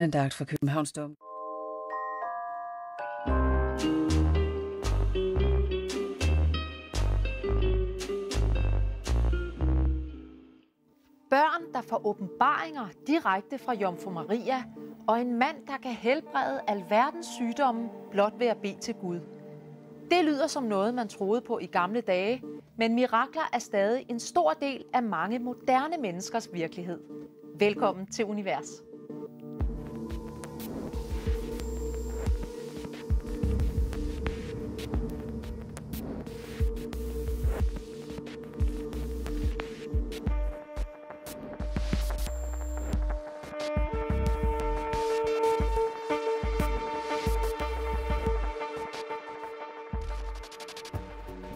Andagt for Københavns Dom. Børn, der får åbenbaringer direkte fra Jomfru Maria, og en mand, der kan helbrede alverdens sygdomme blot ved at bede til Gud. Det lyder som noget, man troede på i gamle dage, men mirakler er stadig en stor del af mange moderne menneskers virkelighed. Velkommen til Univers.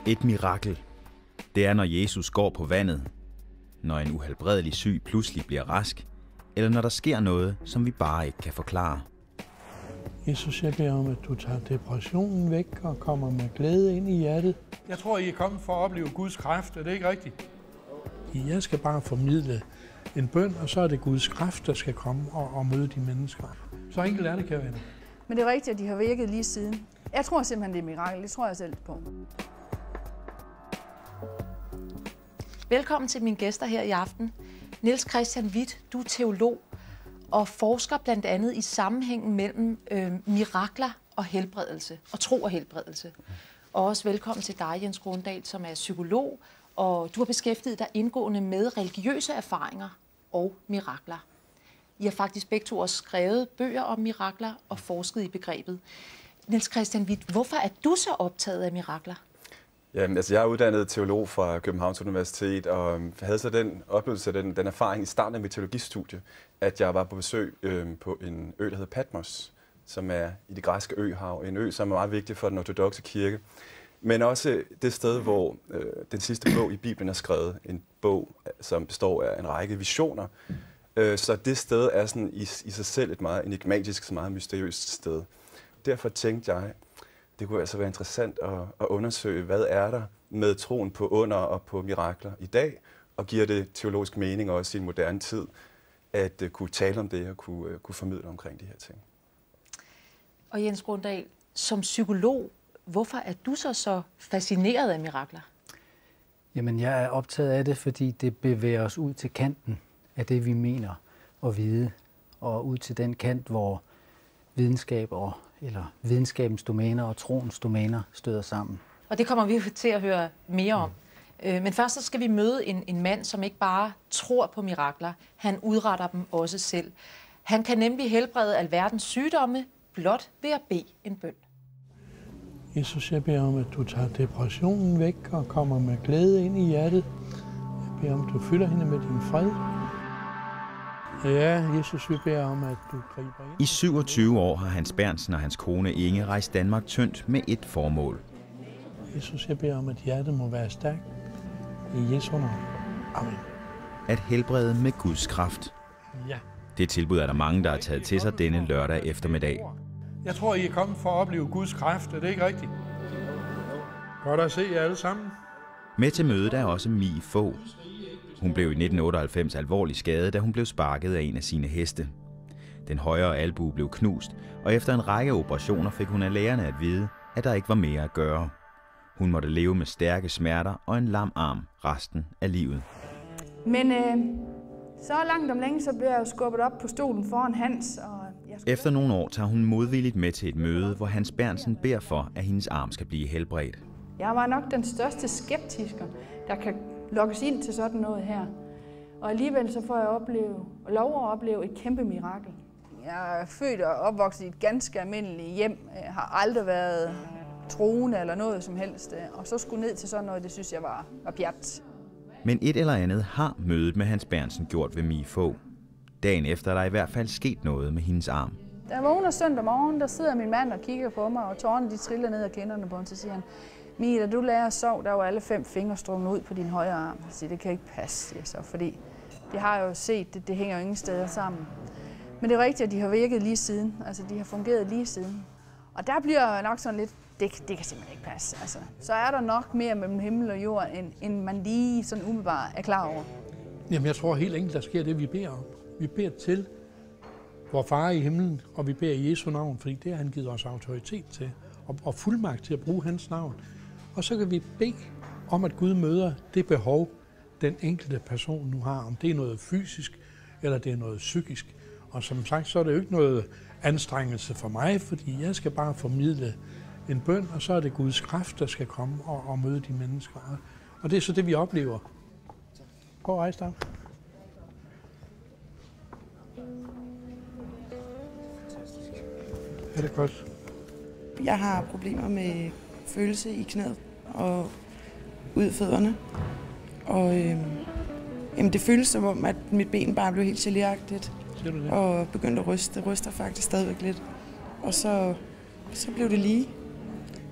Et mirakel, det er, når Jesus går på vandet, når en uhelbredelig syg pludselig bliver rask, eller når der sker noget, som vi bare ikke kan forklare. Jesus, jeg beder om, at du tager depressionen væk og kommer med glæde ind i hjertet. Jeg tror, I er kommet for at opleve Guds kraft. Er det ikke rigtigt? Jeg skal bare formidle en bøn, og så er det Guds kraft, der skal komme og møde de mennesker. Så enkelt er det, kære venner. Men det er rigtigt, at de har virket lige siden. Jeg tror simpelthen, det er mirakel. Det tror jeg selv på. Velkommen til mine gæster her i aften. Niels Christian Hvidt, du er teolog og forsker blandt andet i sammenhængen mellem mirakler og helbredelse, og tro og helbredelse. Og også velkommen til dig, Jens Grundahl, som er psykolog, og du har beskæftiget dig indgående med religiøse erfaringer og mirakler. I har faktisk begge to også skrevet bøger om mirakler og forsket i begrebet. Niels Christian Hvidt, hvorfor er du så optaget af mirakler? Jamen, altså jeg er uddannet teolog fra Københavns Universitet, og havde så den oplevelse af den erfaring i starten af mit teologistudie, at jeg var på besøg på en ø, der hedder Patmos, som er i det græske øhav. En ø, som er meget vigtig for den ortodokse kirke. Men også det sted, hvor den sidste bog i Bibelen er skrevet. En bog, som består af en række visioner. Så det sted er sådan i sig selv et meget enigmatisk, meget mysteriøst sted. Derfor tænkte jeg, det kunne altså være interessant at undersøge, hvad er der med troen på under og på mirakler i dag, og giver det teologisk mening også i en moderne tid, at kunne tale om det og kunne formidle omkring de her ting. Og Jens Grundahl, som psykolog, hvorfor er du så fascineret af mirakler? Jamen, jeg er optaget af det, fordi det bevæger os ud til kanten af det, vi mener at vide, og ud til den kant, hvor videnskab eller videnskabens domæner og troens domæner støder sammen. Og det kommer vi til at høre mere om. Men først så skal vi møde en mand, som ikke bare tror på mirakler, han udretter dem også selv. Han kan nemlig helbrede alverdens sygdomme blot ved at bede en bøn. Jesus, jeg beder om, at du tager depressionen væk og kommer med glæde ind i hjertet. Jeg beder om, at du fylder hende med din fred. Ja, Jesus, vi beder om, at du griber ind. I 27 år har Hans Berntsen og hans kone Inge rejst Danmark tyndt med et formål. Jesus, jeg beder om, at hjertet må være stærkt. I Jesu navn. Amen. At helbrede med Guds kraft. Ja. Det tilbud er der mange, der har taget til sig denne lørdag eftermiddag. Jeg tror, I er kommet for at opleve Guds kraft. Er det ikke rigtigt? Godt at se jer alle sammen. Med til mødet er også Mie Fogh. Hun blev i 1998 alvorligt skadet, da hun blev sparket af en af sine heste. Den højre albue blev knust, og efter en række operationer fik hun af lægerne at vide, at der ikke var mere at gøre. Hun måtte leve med stærke smerter og en lam arm resten af livet. Men så langt om længe, så blev jeg jo skubbet op på stolen foran Hans. Efter nogle år tager hun modvilligt med til et møde, hvor Hans Berntsen beder for, at hendes arm skal blive helbredt. Jeg var nok den største skeptiker, der kan lokkes ind til sådan noget her. Og alligevel så får jeg lov at opleve et kæmpe mirakel. Jeg er født og opvokset i et ganske almindeligt hjem. Jeg har aldrig været troende eller noget som helst. Og så skulle ned til sådan noget, det synes jeg var pjat. Men et eller andet har mødet med Hans Berntsen gjort ved Mie Fogh. Dagen efter er der i hvert fald sket noget med hendes arm. Da jeg vågner søndag morgen, der sidder min mand og kigger på mig, og tårerne de triller ned af kinderne på ham, så siger han, Mie, da du lærer at sove, der var alle 5 fingre strømmet ud på din højre arm. Jeg siger, det kan ikke passe, siger så, fordi det har jeg jo set, det hænger jo ingen steder sammen. Men det er rigtigt, at de har virket lige siden, altså de har fungeret lige siden. Og der bliver jeg nok sådan lidt, det kan simpelthen ikke passe. Altså, så er der nok mere mellem himmel og jord, end man lige sådan umiddelbart er klar over. Jamen jeg tror helt enkelt, der sker det, vi beder om. Vi beder til, vor far i himlen, og vi beder i Jesu navn, fordi det har han givet os autoritet til, og fuldmagt til at bruge hans navn. Og så kan vi bede om, at Gud møder det behov, den enkelte person nu har, om det er noget fysisk, eller det er noget psykisk. Og som sagt, så er det jo ikke noget anstrengelse for mig, fordi jeg skal bare formidle en bøn, og så er det Guds kraft, der skal komme og møde de mennesker. Og det er så det, vi oplever. Gå og rejse dig. Er det godt? Jeg har problemer med følelse i knæet og ud fødderne. Og det føles som om, at mit ben bare blev helt gelé-agtigt og begyndte at ryste. Det ryster faktisk stadigvæk lidt. Og så blev det lige.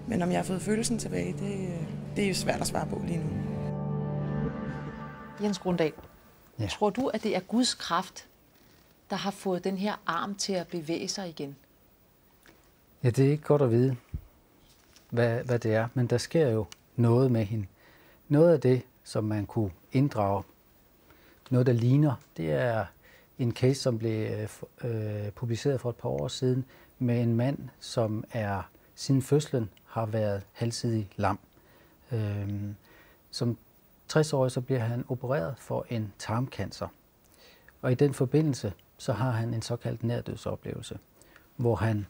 Men om jeg har fået følelsen tilbage, det er jo svært at svare på lige nu. Jens Grundahl, tror du, at det er Guds kraft, der har fået den her arm til at bevæge sig igen? Ja, det er ikke godt at vide, hvad det er, men der sker jo noget med hende. Noget af det, som man kunne inddrage, noget der ligner, det er en case, som blev publiceret for et par år siden, med en mand, som siden fødslen har været halvsidig lam. Som 60-årig så bliver han opereret for en tarmcancer. Og i den forbindelse så har han en såkaldt nærdødsoplevelse, hvor han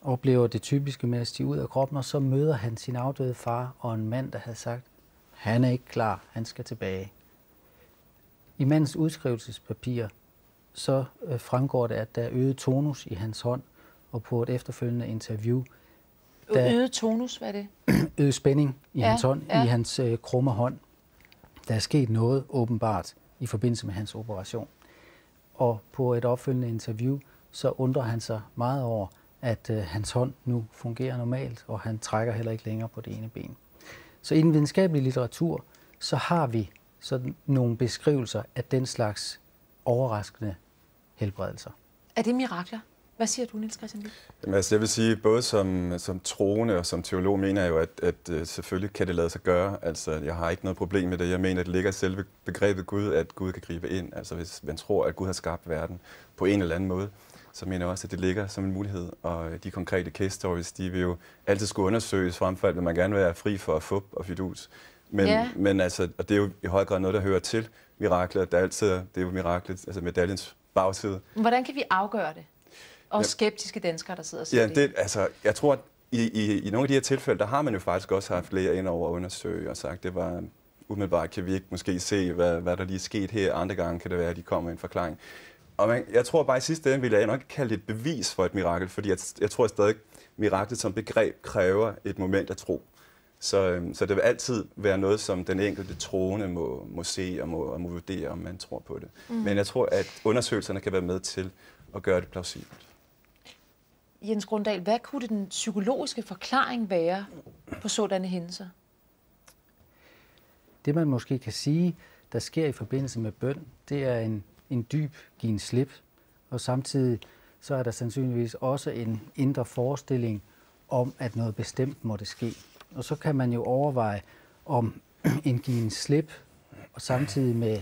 oplever det typiske med at stige ud af kroppen, og så møder han sin afdøde far og en mand, der havde sagt, han er ikke klar, han skal tilbage. I mandens udskrivelsespapir så fremgår det, at der er øget tonus i hans hånd, og på et efterfølgende interview. Øget tonus, hvad er det? Øget spænding i hans hånd, i hans krumme hånd. Der er sket noget åbenbart i forbindelse med hans operation. Og på et opfølgende interview, så undrer han sig meget over, at hans hånd nu fungerer normalt, og han trækker heller ikke længere på det ene ben. Så i den videnskabelige litteratur, så har vi sådan nogle beskrivelser af den slags overraskende helbredelser. Er det mirakler? Hvad siger du, Niels Christian Hvidt? Jamen, altså, jeg vil sige, både som troende og som teolog mener jeg jo, at selvfølgelig kan det lade sig gøre. Altså, jeg har ikke noget problem med det. Jeg mener, at det ligger i selve begrebet Gud, at Gud kan gribe ind. Altså, hvis man tror, at Gud har skabt verden på en eller anden måde, så mener jeg også, at det ligger som en mulighed. Og de konkrete case stories, de vil jo altid skulle undersøges, frem for alt vil man gerne være fri for fup og fidus. Men altså, og det er jo i høj grad noget, der hører til miraklet. Det er jo miraklet, altså medaljens bagside. Hvordan kan vi afgøre det? Og skeptiske danskere, der sidder og siger det. Altså, jeg tror, at i nogle af de her tilfælde, der har man jo faktisk også haft læger ind over at undersøge og sagt, det var umiddelbart, kan vi ikke måske se, hvad der lige er sket her. Andre gange kan det være, at de kommer med en forklaring. Og jeg tror bare i sidste ende, vil jeg nok kalde det et bevis for et mirakel, fordi jeg tror stadig, miraklet som begreb kræver et moment af tro. Så det vil altid være noget, som den enkelte troende må se og må vurdere, om man tror på det. Men jeg tror, at undersøgelserne kan være med til at gøre det plausibelt. Jens Grundahl, hvad kunne den psykologiske forklaring være på sådanne hændelser? Det man måske kan sige, der sker i forbindelse med bøn, det er en dyb given slip, og samtidig så er der sandsynligvis også en indre forestilling om, at noget bestemt måtte ske. Og så kan man jo overveje, om en given slip, og samtidig med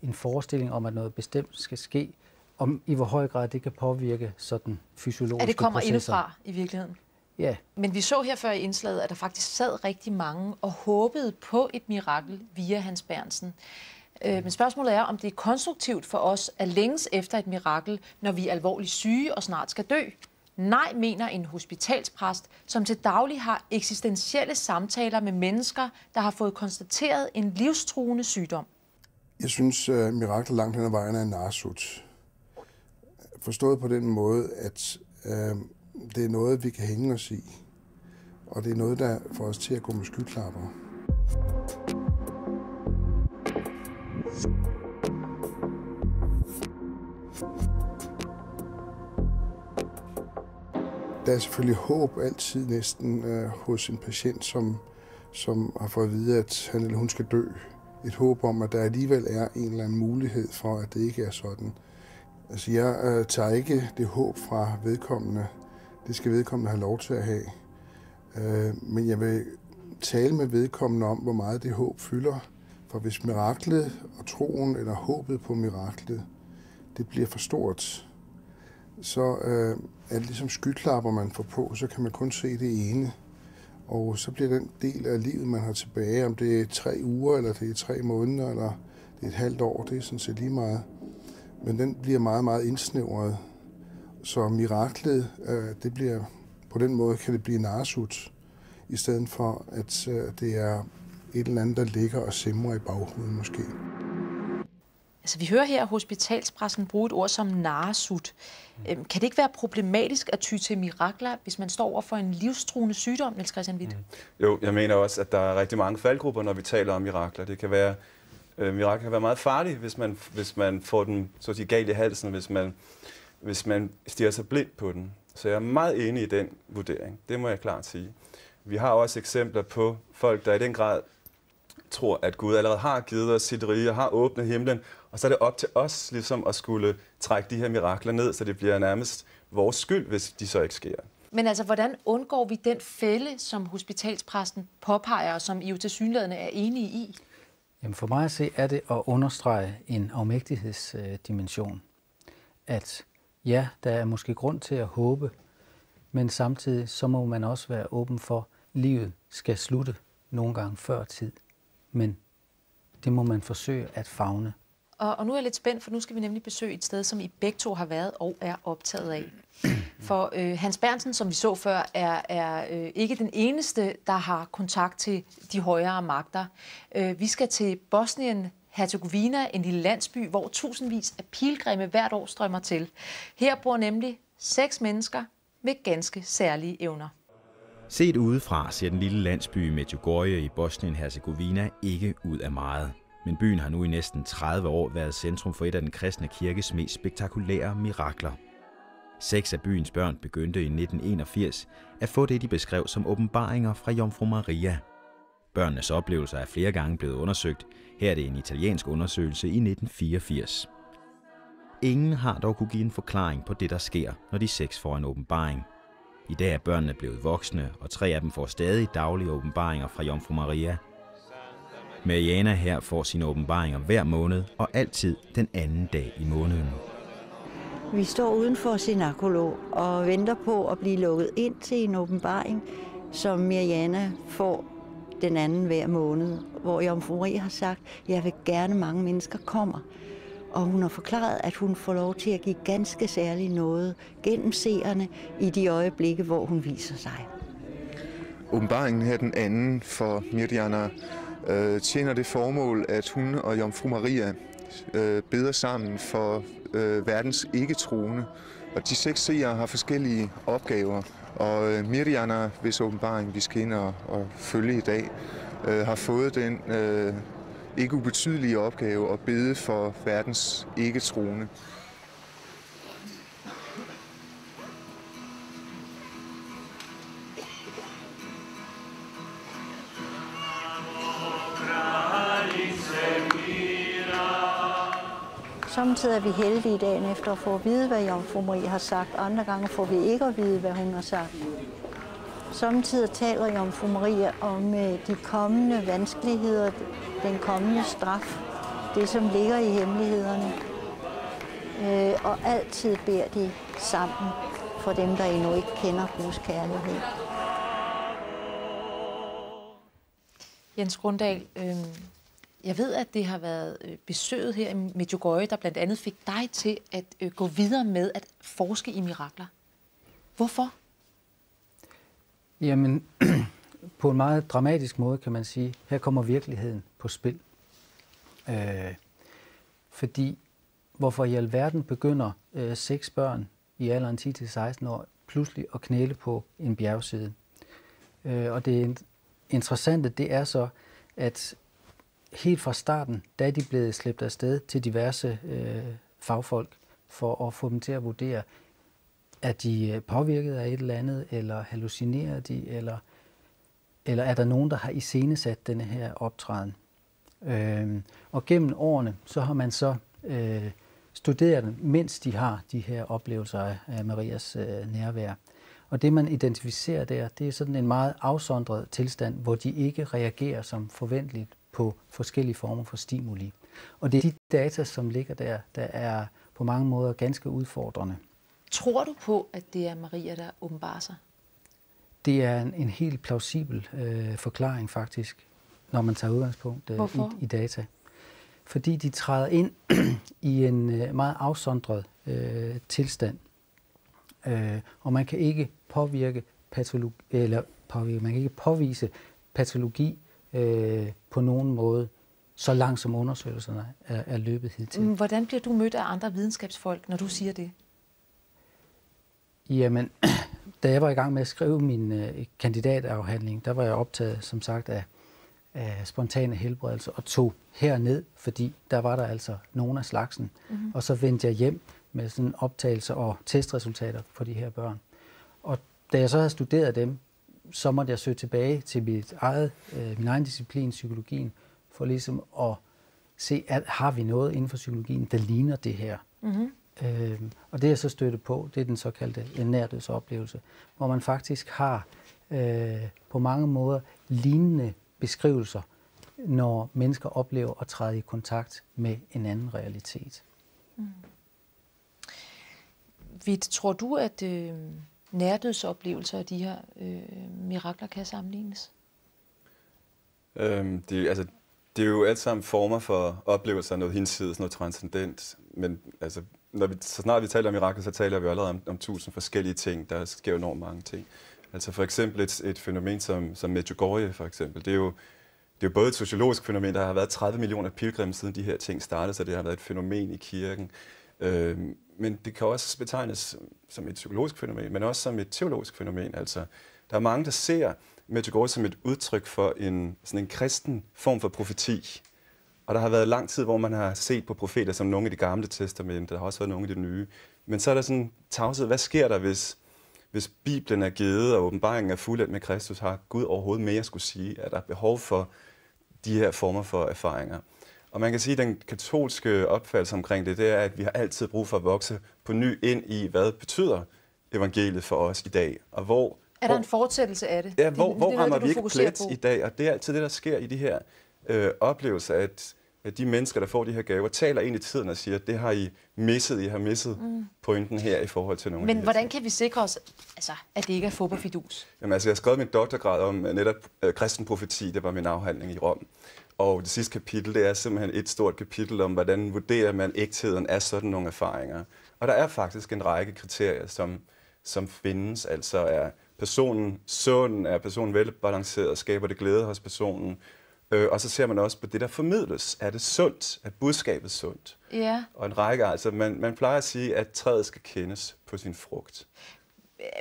en forestilling om, at noget bestemt skal ske, om i hvor høj grad det kan påvirke sådan fysiologiske processer. At det kommer indefra i virkeligheden? Ja. Men vi så her før i indslaget, at der faktisk sad rigtig mange og håbede på et mirakel via Hans Berntsen. Men spørgsmålet er, om det er konstruktivt for os at længes efter et mirakel, når vi er alvorligt syge og snart skal dø. Nej, mener en hospitalspræst, som til daglig har eksistentielle samtaler med mennesker, der har fået konstateret en livstruende sygdom. Jeg synes, at miraklet langt hen ad vejen er en narsut. Forstået på den måde, at det er noget, vi kan hænge os i. Og det er noget, der får os til at gå med skyklapper. Der er selvfølgelig håb altid næsten hos en patient, som har fået at vide, at han eller hun skal dø. Et håb om, at der alligevel er en eller anden mulighed for, at det ikke er sådan. Altså, jeg tager ikke det håb fra vedkommende. Det skal vedkommende have lov til at have. Men jeg vil tale med vedkommende om, hvor meget det håb fylder. For hvis miraklet og troen eller håbet på miraklet, det bliver for stort, så er det ligesom skyklapper, man får på, så kan man kun se det ene. Og så bliver den del af livet, man har tilbage, om det er 3 uger, eller det er 3 måneder, eller det er et halvt år, det er sådan set lige meget. Men den bliver meget, meget indsnævret. Så miraklet, det bliver, på den måde kan det blive narsut, i stedet for at det er et eller andet, der ligger og simrer i baghovedet måske. Altså, vi hører her hospitalspressen bruge et ord som narsut. Kan det ikke være problematisk at ty til mirakler, hvis man står over for en livstruende sygdom, Niels Christian Hvidt? Jo, jeg mener også, at der er rigtig mange faldgrupper, når vi taler om mirakler. Det kan være, mirakler kan være meget farlige, hvis man får den så at sige, galt i halsen, hvis man stirrer sig blind på den. Så jeg er meget enig i den vurdering. Det må jeg klart sige. Vi har også eksempler på folk, der i den grad tror, at Gud allerede har givet os sit rige og har åbnet himlen, og så er det op til os ligesom at skulle trække de her mirakler ned, så det bliver nærmest vores skyld, hvis de så ikke sker. Men altså, hvordan undgår vi den fælde, som hospitalspræsten påpeger, og som I jo tilsyneladende er enige i? Jamen for mig at se, er det at understrege en afmægtighedsdimension. At ja, der er måske grund til at håbe, men samtidig så må man også være åben for, at livet skal slutte nogle gange før tid. Men det må man forsøge at favne. Og nu er jeg lidt spændt, for nu skal vi nemlig besøge et sted, som I begge to har været og er optaget af. For Hans Berntsen, som vi så før, er ikke den eneste, der har kontakt til de højere magter. Vi skal til Bosnien-Herzegovina, en lille landsby, hvor tusindvis af pilgrimme hvert år strømmer til. Her bor nemlig 6 mennesker med ganske særlige evner. Set udefra ser den lille landsby Medjugorje i Bosnien-Herzegovina ikke ud af meget. Men byen har nu i næsten 30 år været centrum for et af den kristne kirkes mest spektakulære mirakler. 6 af byens børn begyndte i 1981 at få det, de beskrev som åbenbaringer fra Jomfru Maria. Børnenes oplevelser er flere gange blevet undersøgt. Her er det en italiensk undersøgelse i 1984. Ingen har dog kunne give en forklaring på det, der sker, når de 6 får en åbenbaring. I dag er børnene blevet voksne, og 3 af dem får stadig daglige åbenbaringer fra Jomfru Maria. Mariana her får sine åbenbaringer hver måned, og altid den anden dag i måneden. Vi står uden for Sinakolo og venter på at blive lukket ind til en åbenbaring, som Mariana får den anden hver måned, hvor Jomfru Maria har sagt, jeg vil gerne mange mennesker kommer. Og hun har forklaret, at hun får lov til at give ganske særligt noget gennem seerne i de øjeblikke, hvor hun viser sig. Åbenbaringen her den anden for Mirjana tjener det formål, at hun og Jomfru Maria beder sammen for verdens ikke-troende. Og de 6 seere har forskellige opgaver. Og Mirjana, hvis åbenbaring vi skal ind og følge i dag, har fået den ikke ubetydelige opgave at bede for verdens ikke-troende. Samtidig er vi heldige dagen efter at få at vide, hvad Jomfru Maria har sagt. Andre gange får vi ikke at vide, hvad hun har sagt. Samtidig taler Jomfru Maria om de kommende vanskeligheder, den kommende straf, det som ligger i hemmelighederne. Og altid beder de sammen for dem, der endnu ikke kender Guds kærlighed. Jens Grundahl, jeg ved, at det har været besøget her i Medjugorje, der blandt andet fik dig til at gå videre med at forske i mirakler. Hvorfor? Jamen, på en meget dramatisk måde kan man sige, her kommer virkeligheden på spil. Fordi, hvorfor i alverden begynder 6 børn i alderen 10-16 år pludselig at knæle på en bjergside? Og det interessante, det er så, at helt fra starten, da de blev slæbt afsted til diverse fagfolk for at få dem til at vurdere, er de påvirket af et eller andet, eller hallucinerer de, eller er der nogen, der har iscenesat denne her optræden. Og gennem årene, så har man så studeret dem, mens de har de her oplevelser af Marias nærvær. Og det, man identificerer der, det er sådan en meget afsondret tilstand, hvor de ikke reagerer som forventeligt på forskellige former for stimuli. Og det er de data, som ligger der er på mange måder ganske udfordrende. Tror du på, at det er Maria, der åbenbarer sig? Det er en helt plausibel forklaring faktisk, når man tager udgangspunkt i data. Fordi de træder ind i en meget afsondret tilstand, og man kan ikke påvirke patologi, eller man kan ikke påvise patologi på nogen måde, så langt som undersøgelserne er løbet hidtil. Hvordan bliver du mødt af andre videnskabsfolk, når du siger det? Jamen, da jeg var i gang med at skrive min kandidatafhandling, der var jeg optaget, som sagt, af spontane helbredelse og tog herned, fordi der var der altså nogen af slagsen. Mm-hmm. Og så vendte jeg hjem med sådan optagelser og testresultater for de her børn. Og da jeg så havde studeret dem, så måtte jeg søge tilbage til min egen disciplin, psykologien, for ligesom at se, at har vi noget inden for psykologien, der ligner det her. Mm-hmm. Og det jeg så stødte på, det er den såkaldte nærdødsoplevelse, hvor man faktisk har på mange måder lignende beskrivelser, når mennesker oplever at træde i kontakt med en anden realitet. Mm. Vidt, tror du, at nærdødsoplevelser af de her mirakler kan sammenlignes? Det er jo alt sammen former for oplevelser af noget hinsides, noget transcendent, men altså, så snart vi taler om mirakler, så taler vi allerede om 1000 forskellige ting. Der sker enormt mange ting. Altså for eksempel et fænomen som Medjugorje, for eksempel. Det er jo både et sociologisk fænomen, der har været 30 millioner pilgrimme siden de her ting startede, så det har været et fænomen i kirken. Men det kan også betegnes som et psykologisk fænomen, men også som et teologisk fænomen. Altså, der er mange, der ser Medjugorje som et udtryk for sådan en kristen form for profeti. Og der har været lang tid, hvor man har set på profeter som nogle i det gamle testamente, der har også været nogle i det nye. Men så er der sådan tavshed. Hvad sker der, hvis Bibelen er givet, og åbenbaringen er fuldendt med Kristus, har Gud overhovedet mere at skulle sige? Er der behov for de her former for erfaringer? Og man kan sige, at den katolske opfattelse omkring det er, at vi har altid brug for at vokse på ny ind i, hvad betyder evangeliet for os i dag? Og hvor er der en fortsættelse af det? Ja, hvor rammer vi ikke plet i dag? Og det er altid det, der sker i de her oplevelser, at de mennesker, der får de her gaver, taler ind i tiden og siger, at det har I misset pointen her i forhold til nogle. Men hvordan kan vi sikre os, altså, at det ikke er fup og fidus? Jamen, altså, jeg har skrevet min doktorgrad om netop kristen profeti, det var min afhandling i Rom. Og det sidste kapitel, det er simpelthen et stort kapitel om, hvordan vurderer man ægtheden af sådan nogle erfaringer. Og der er faktisk en række kriterier, som findes. Altså er personen sund, er personen velbalanceret, skaber det glæde hos personen. Og så ser man også på det, der formidles. Er det sundt? Er budskabet sundt? Ja. Og en række, altså man plejer at sige, at træet skal kendes på sin frugt.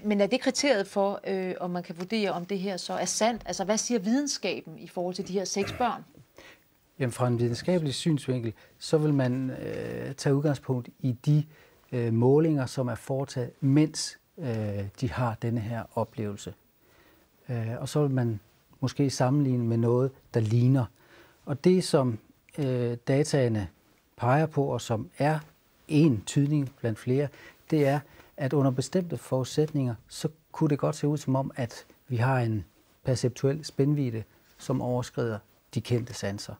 Men er det kriteriet for, om man kan vurdere, om det her så er sandt? Altså, hvad siger videnskaben i forhold til de her 6 børn? Jamen, fra en videnskabelig synsvinkel, så vil man tage udgangspunkt i de målinger, som er foretaget, mens de har denne her oplevelse. Og så vil man måske sammenligne med noget, der ligner. Og det, som dataene peger på, og som er en tydning blandt flere, det er, at under bestemte forudsætninger, så kunne det godt se ud som om, at vi har en perceptuel spændvidde, som overskrider de kendte sanser.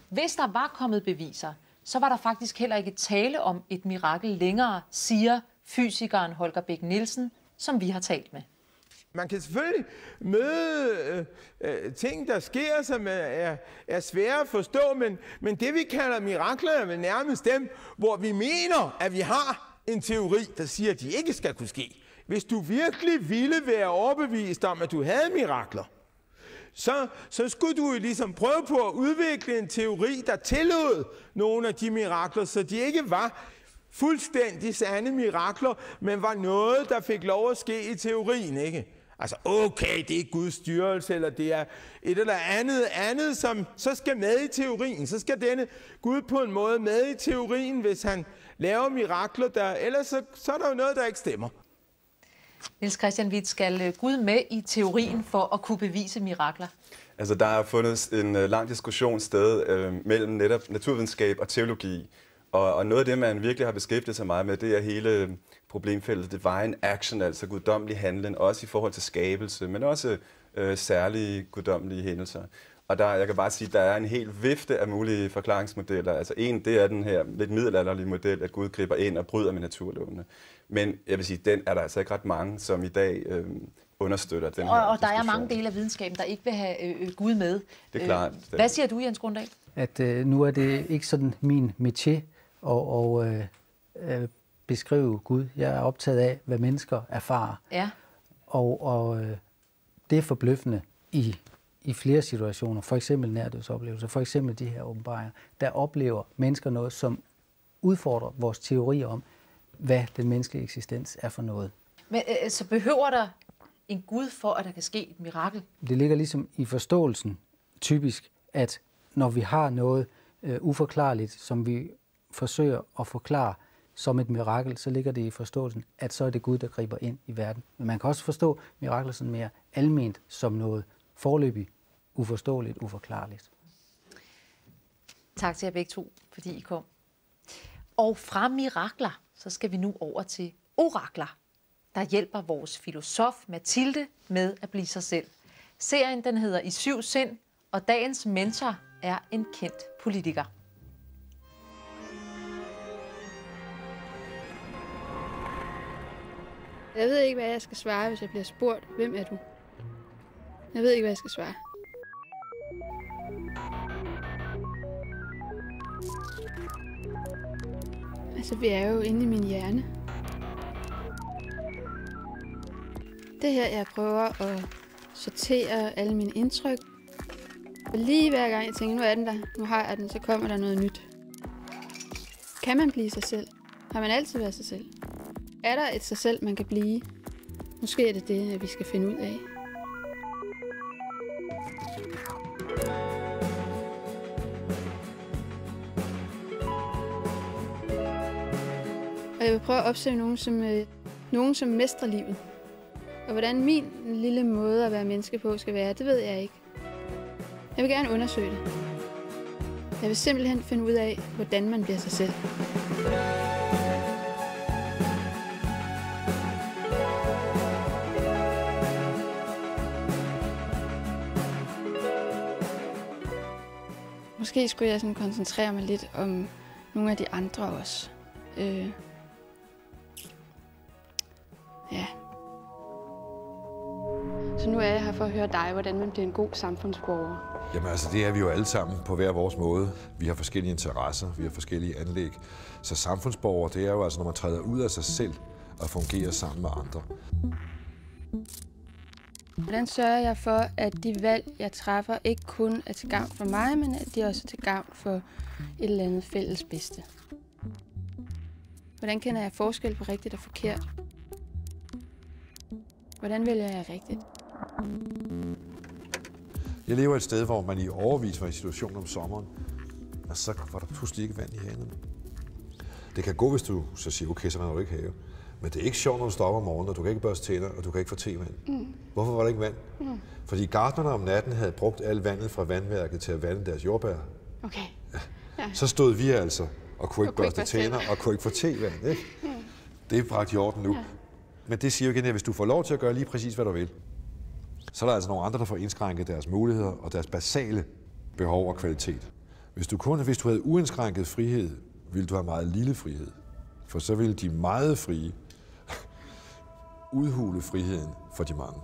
Hvis der var kommet beviser, så var der faktisk heller ikke tale om et mirakel længere, siger fysikeren Holger Bech Nielsen, som vi har talt med. Man kan selvfølgelig møde ting, der sker, som er svære at forstå, men det vi kalder mirakler er vel nærmest dem, hvor vi mener, at vi har en teori, der siger, at de ikke skal kunne ske. Hvis du virkelig ville være overbevist om, at du havde mirakler, så skulle du jo ligesom prøve på at udvikle en teori, der tillod nogle af de mirakler, så de ikke var fuldstændig sande mirakler, men var noget, der fik lov at ske i teorien, ikke? Altså, okay, det er Guds styrelse, eller det er et eller andet, som så skal med i teorien. Så skal denne Gud på en måde med i teorien, hvis han laver mirakler, der ellers så er der jo noget, der ikke stemmer. Niels Christian Vidt, skal Gud med i teorien for at kunne bevise mirakler? Altså, der er fundet en lang diskussion sted mellem netop naturvidenskab og teologi. Og noget af det, man virkelig har beskæftiget sig meget med, det er hele problemfeltet divine action, altså guddommelig handling, også i forhold til skabelse, men også særlige guddommelige hændelser. Og jeg kan bare sige, at der er en hel vifte af mulige forklaringsmodeller. Altså en, det er den her lidt middelalderlige model, at Gud griber ind og bryder med naturlovene. Men jeg vil sige, den er der altså ikke ret mange, som i dag understøtter den her Og der er mange dele af videnskaben, der ikke vil have Gud med. Det er klart. Hvad siger du, Jens Grundahl? At nu er det ikke sådan min métier at beskrive Gud. Jeg er optaget af, hvad mennesker erfarer. Ja. Og det er forbløffende i flere situationer, for eksempel nærdødsoplevelser, for eksempel de her åbenbaringer, der oplever mennesker noget, som udfordrer vores teorier om, hvad den menneskelige eksistens er for noget. Men så behøver der en Gud for, at der kan ske et mirakel? Det ligger ligesom i forståelsen typisk, at når vi har noget uforklarligt, som vi forsøger at forklare som et mirakel, så ligger det i forståelsen, at så er det Gud, der griber ind i verden. Men man kan også forstå mirakler sådan mere alment som noget foreløbigt, uforståeligt, uforklarligt. Tak til jer begge to, fordi I kom. Og fra mirakler, så skal vi nu over til orakler, der hjælper vores filosof Mathilde med at blive sig selv. Serien den hedder I 7 sind, og dagens mentor er en kendt politiker. Jeg ved ikke, hvad jeg skal svare, hvis jeg bliver spurgt, hvem er du? Jeg ved ikke, hvad jeg skal svare. Altså, vi er jo inde i min hjerne. Det her, jeg prøver at sortere alle mine indtryk. Og lige hver gang jeg tænker, nu er den der, nu har jeg den, så kommer der noget nyt. Kan man blive sig selv? Har man altid været sig selv? Er der et sig selv, man kan blive? Måske er det det, vi skal finde ud af. Og jeg vil prøve at opsøge nogen, som mestrer livet. Og hvordan min lille måde at være menneske på skal være, det ved jeg ikke. Jeg vil gerne undersøge det. Jeg vil simpelthen finde ud af, hvordan man bliver sig selv. Måske skulle jeg sådan koncentrere mig lidt om nogle af de andre også. Ja. Så nu er jeg her for at høre dig, hvordan man bliver en god samfundsborger. Jamen altså, det er vi jo alle sammen på hver vores måde. Vi har forskellige interesser, vi har forskellige anlæg. Så samfundsborger, det er jo altså, når man træder ud af sig selv og fungerer sammen med andre. Hvordan sørger jeg for, at de valg, jeg træffer, ikke kun er til gavn for mig, men at de også er til gavn for et eller andet fælles bedste? Hvordan kender jeg forskel på rigtigt og forkert? Hvordan vælger jeg rigtigt? Jeg lever et sted, hvor man i årevis var i situation om sommeren, og så var der pludselig ikke vand i hanerne. Det kan gå, hvis du så siger, okay, så må du ikke have. Men det er ikke sjovt, når du står op om morgenen, og du kan ikke børste tænder, og du kan ikke få tevand. Hvorfor var der ikke vand? Fordi gartnerne om natten havde brugt al vandet fra vandværket til at vande deres jordbær. Okay. Ja. Så stod vi altså og kunne ikke børste tænder og kunne ikke få tevand. Ikke? Det er bragt i orden nu. Ja. Men det siger jo igen, at hvis du får lov til at gøre lige præcis, hvad du vil, så er der altså nogle andre, der får indskrænket deres muligheder og deres basale behov og kvalitet. Hvis du havde uindskrænket frihed, ville du have meget lille frihed. For så ville de meget frie udhule friheden for de mange.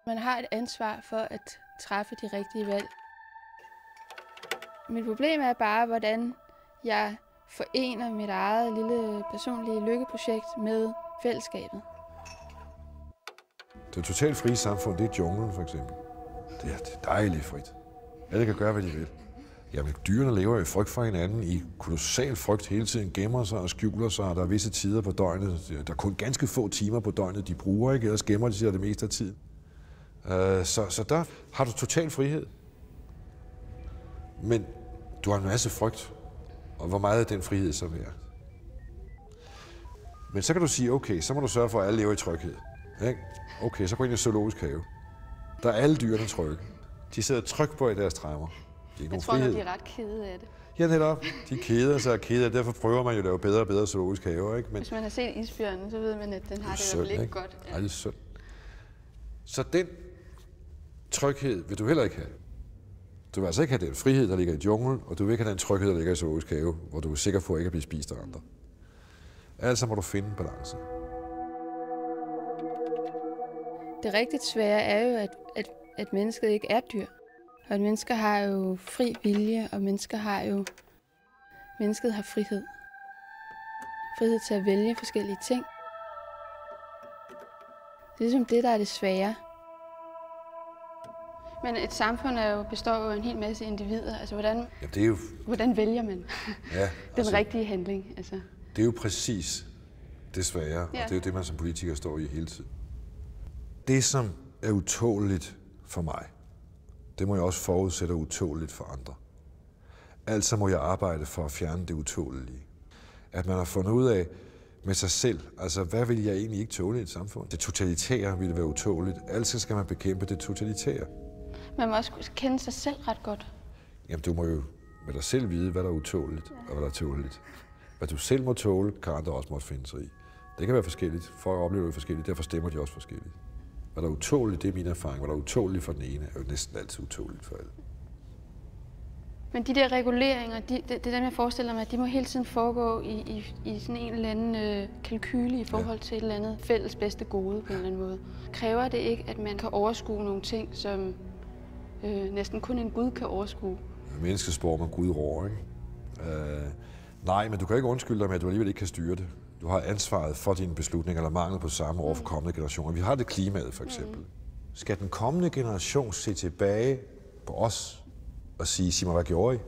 Man har et ansvar for at træffe de rigtige valg. Mit problem er bare, hvordan jeg forener mit eget lille personlige lykkeprojekt med fællesskabet. Det totalt frie samfund, det er junglen for eksempel. Det er dejligt frit. Alle kan gøre, hvad de vil. Jamen, dyrene lever i frygt for hinanden, i kolossal frygt hele tiden, gemmer sig og skjuler sig, og der er visse tider på døgnet. Der er kun ganske få timer på døgnet, de bruger, ikke? Ellers gemmer de sig det meste af tiden. Så der har du total frihed. Men du har en masse frygt, og hvor meget er den frihed så værd? Men så kan du sige, okay, så må du sørge for, at alle lever i tryghed. Ikke? Okay, så gå ind i zoologisk have. Der er alle dyrene trygge. De sidder trygt på i deres tremmer. Jeg tror, at de er ret kede af det. Ja, netop. De keder sig og keder af det. Derfor prøver man jo at lave bedre og bedre zoologisk haver, ikke? Men hvis man har set isbjørnen, så ved man, at den har det i hvert fald ikke godt. Ja. Det er synd. Så den Tryghed vil du heller ikke have. Du vil altså ikke have den frihed, der ligger i junglen, og du vil ikke have den tryghed, der ligger i zoologisk have, hvor du er sikker på ikke at blive spist af andre. Altså må du finde en balance. Det rigtig svære er jo, at mennesket ikke er dyr. Og at mennesker har jo fri vilje, og mennesket har frihed. Frihed til at vælge forskellige ting. Det er ligesom det, der er det svære. Men et samfund består jo af en hel masse individer. Altså, hvordan vælger man den rigtige handling? Altså. Det er jo præcis det svære, og det er jo det, man som politiker står i hele tiden. Det, som er utåleligt for mig, det må jeg også forudsætte utåleligt for andre. Altså må jeg arbejde for at fjerne det utålelige. At man har fundet ud af med sig selv, altså hvad vil jeg egentlig ikke tåle i et samfund? Det totalitære ville være utåleligt. Altså skal man bekæmpe det totalitære. Man må også kende sig selv ret godt. Jamen du må jo med dig selv vide, hvad der er utåleligt og hvad der er tåleligt. Hvad du selv må tåle, kan andre også må finde sig i. Det kan være forskelligt. Folk oplever det forskelligt, derfor stemmer de også forskelligt. Hvad der er utåleligt, det er min erfaring. Hvad der er utåleligt for den ene, er jo næsten altid utåleligt for alle. Men de der reguleringer, det er dem, jeg forestiller mig, at de må hele tiden foregå i sådan en eller anden kalkyle i forhold til et eller andet fælles bedste gode på en eller anden måde. Kræver det ikke, at man kan overskue nogle ting, som næsten kun en Gud kan overskue? Mennesket spår med Gud rår, ikke? Nej, men du kan ikke undskylde dig med, at du alligevel ikke kan styre det. Du har ansvaret for dine beslutninger eller mangel på samme over for kommende generationer. Vi har det klimaet, for eksempel. Skal den kommende generation se tilbage på os og sige, sig mig, hvad gjorde I?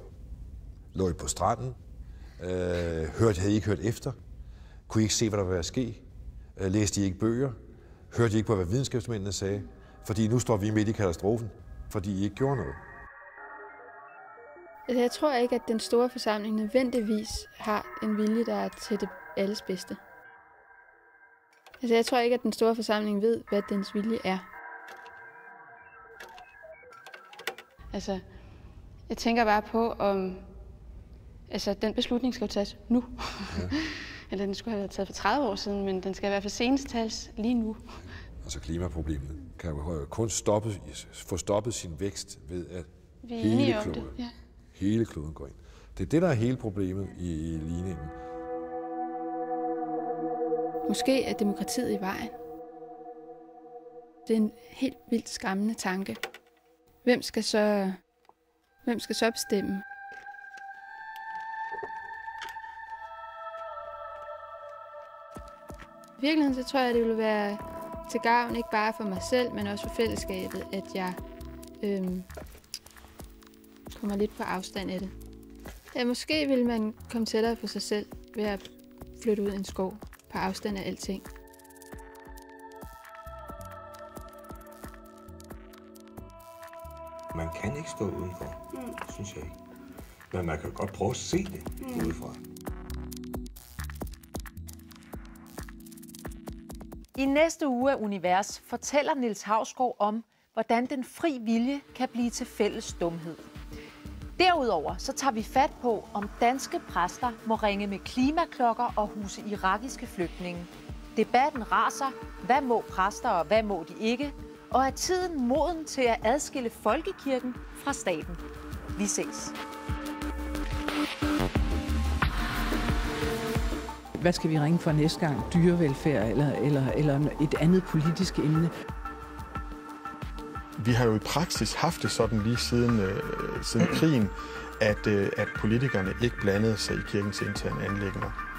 Lå I på stranden? Havde I ikke hørt efter? Kunne I ikke se, hvad der var ved at ske? Læste I ikke bøger? Hørte I ikke på, hvad videnskabsmændene sagde? Fordi nu står vi midt i katastrofen, fordi I ikke gjorde noget. Altså, jeg tror ikke, at den store forsamling nødvendigvis har en vilje, der er til det alles bedste. Altså, jeg tror ikke, at den store forsamling ved, hvad dens vilje er. Altså, jeg tænker bare på, om den beslutning skal jo tages nu. Ja. Eller den skulle have været taget for 30 år siden, men den skal i hvert fald senest tages lige nu. Altså klimaproblemet kan jo kun få stoppet sin vækst ved, at hele kloden går ind. Det er det, der er hele problemet i ligningen. Måske er demokratiet i vejen. Det er en helt vildt skræmmende tanke. Hvem skal så bestemme? I virkeligheden så tror jeg, det vil være til gavn ikke bare for mig selv, men også for fællesskabet, at jeg kommer lidt på afstand af det. Ja, måske vil man komme tættere på sig selv ved at flytte ud i en skov på afstand af alting. Man kan ikke stå udenfor, synes jeg ikke. Men man kan godt prøve at se det udefra. I næste uge af Univers fortæller Niels Hausgaard om, hvordan den fri vilje kan blive til fælles dumhed. Derudover så tager vi fat på, om danske præster må ringe med klimaklokker og huse irakiske flygtninge. Debatten raser. Hvad må præster, og hvad må de ikke? Og er tiden moden til at adskille folkekirken fra staten? Vi ses. Hvad skal vi ringe for næste gang? Dyrevelfærd eller et andet politisk emne? Vi har jo i praksis haft det sådan lige siden krigen, at politikerne ikke blandede sig i kirkens interne anliggender.